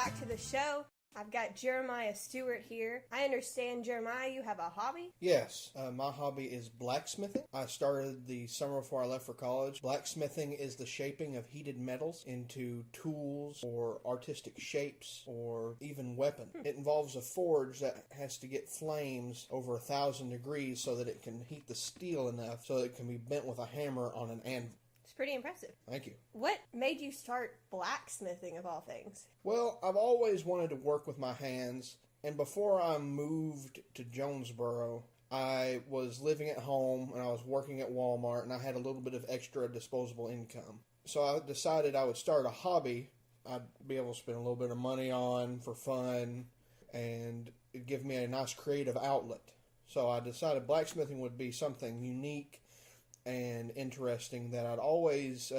back to the show. I've got Jeremiah Stewart here. I understand, Jeremiah, you have a hobby? Yes, my hobby is blacksmithing. I started the summer before I left for college. Blacksmithing is the shaping of heated metals into tools or artistic shapes or even weapon. It involves a forge that has to get flames over 1,000 degrees so that it can heat the steel enough so that it can be bent with a hammer on an anvil. It's pretty impressive. Thank you. What made you start blacksmithing of all things? Well, I've always wanted to work with my hands, and before I moved to Jonesboro, I was living at home and I was working at Walmart, and I had a little bit of extra disposable income. So I decided I would start a hobby I'd be able to spend a little bit of money on for fun, and it'd give me a nice creative outlet. So I decided blacksmithing would be something unique and interesting that I'd always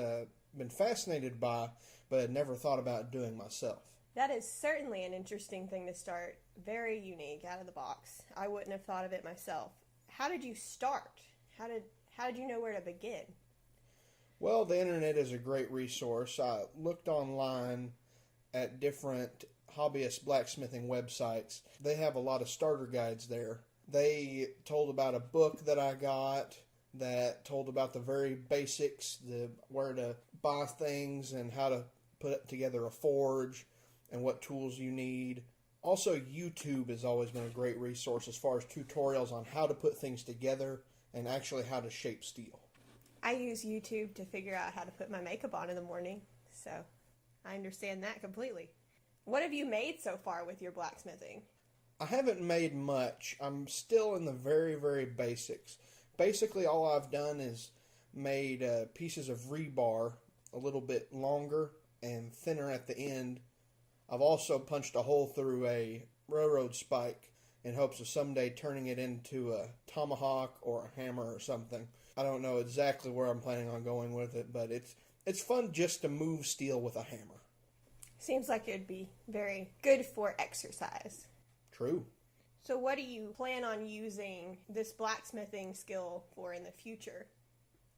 been fascinated by, but had never thought about doing myself. That is certainly an interesting thing to start. Very unique, out of the box. I wouldn't have thought of it myself. How did you start? How did you know where to begin? Well, the internet is a great resource. I looked online at different hobbyist blacksmithing websites. They have a lot of starter guides there. They told about a book that I got that told about the very basics, where to buy things and how to put together a forge and what tools you need. Also, YouTube has always been a great resource as far as tutorials on how to put things together and actually how to shape steel. I use YouTube to figure out how to put my makeup on in the morning, so I understand that completely. What have you made so far with your blacksmithing? I haven't made much. I'm still in the very, very basics. Basically, all I've done is made pieces of rebar a little bit longer and thinner at the end. I've also punched a hole through a railroad spike in hopes of someday turning it into a tomahawk or a hammer or something. I don't know exactly where I'm planning on going with it, but it's fun just to move steel with a hammer. Seems like it'd be very good for exercise. True. So what do you plan on using this blacksmithing skill for in the future?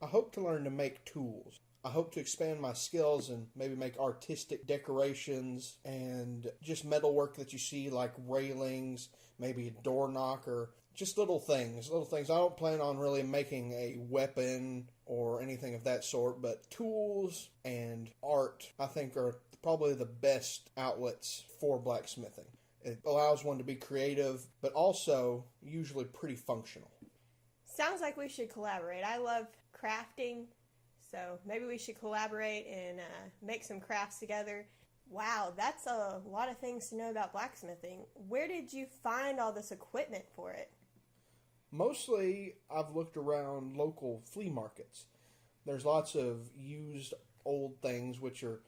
I hope to learn to make tools. I hope to expand my skills and maybe make artistic decorations and just metalwork that you see, like railings, maybe a door knocker, just little things. I don't plan on really making a weapon or anything of that sort, but tools and art, I think, are probably the best outlets for blacksmithing. It allows one to be creative, but also usually pretty functional. Sounds like we should collaborate. I love crafting, so maybe we should collaborate and make some crafts together. Wow, that's a lot of things to know about blacksmithing. Where did you find all this equipment for it? Mostly, I've looked around local flea markets. There's lots of used old things, which are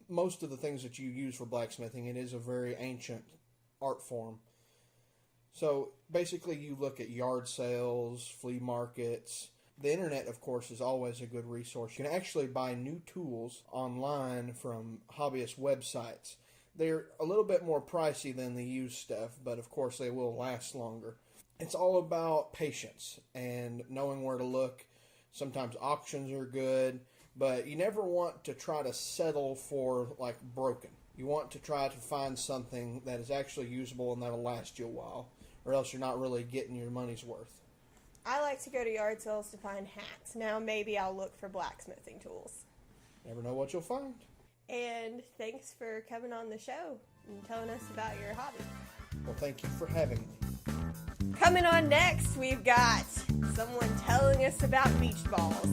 most of the things that you use for blacksmithing. It is a very ancient art form. So basically you look at yard sales, flea markets. The internet, of course, is always a good resource. You can actually buy new tools online from hobbyist websites. They're a little bit more pricey than the used stuff, but of course they will last longer. It's all about patience and knowing where to look. Sometimes auctions are good, but you never want to try to settle for like broken. You want to try to find something that is actually usable and that'll last you a while, or else you're not really getting your money's worth. I like to go to yard sales to find hats. Now maybe I'll look for blacksmithing tools. Never know what you'll find. And thanks for coming on the show and telling us about your hobby. Well, thank you for having me. Coming on next, we've got someone telling us about beach balls.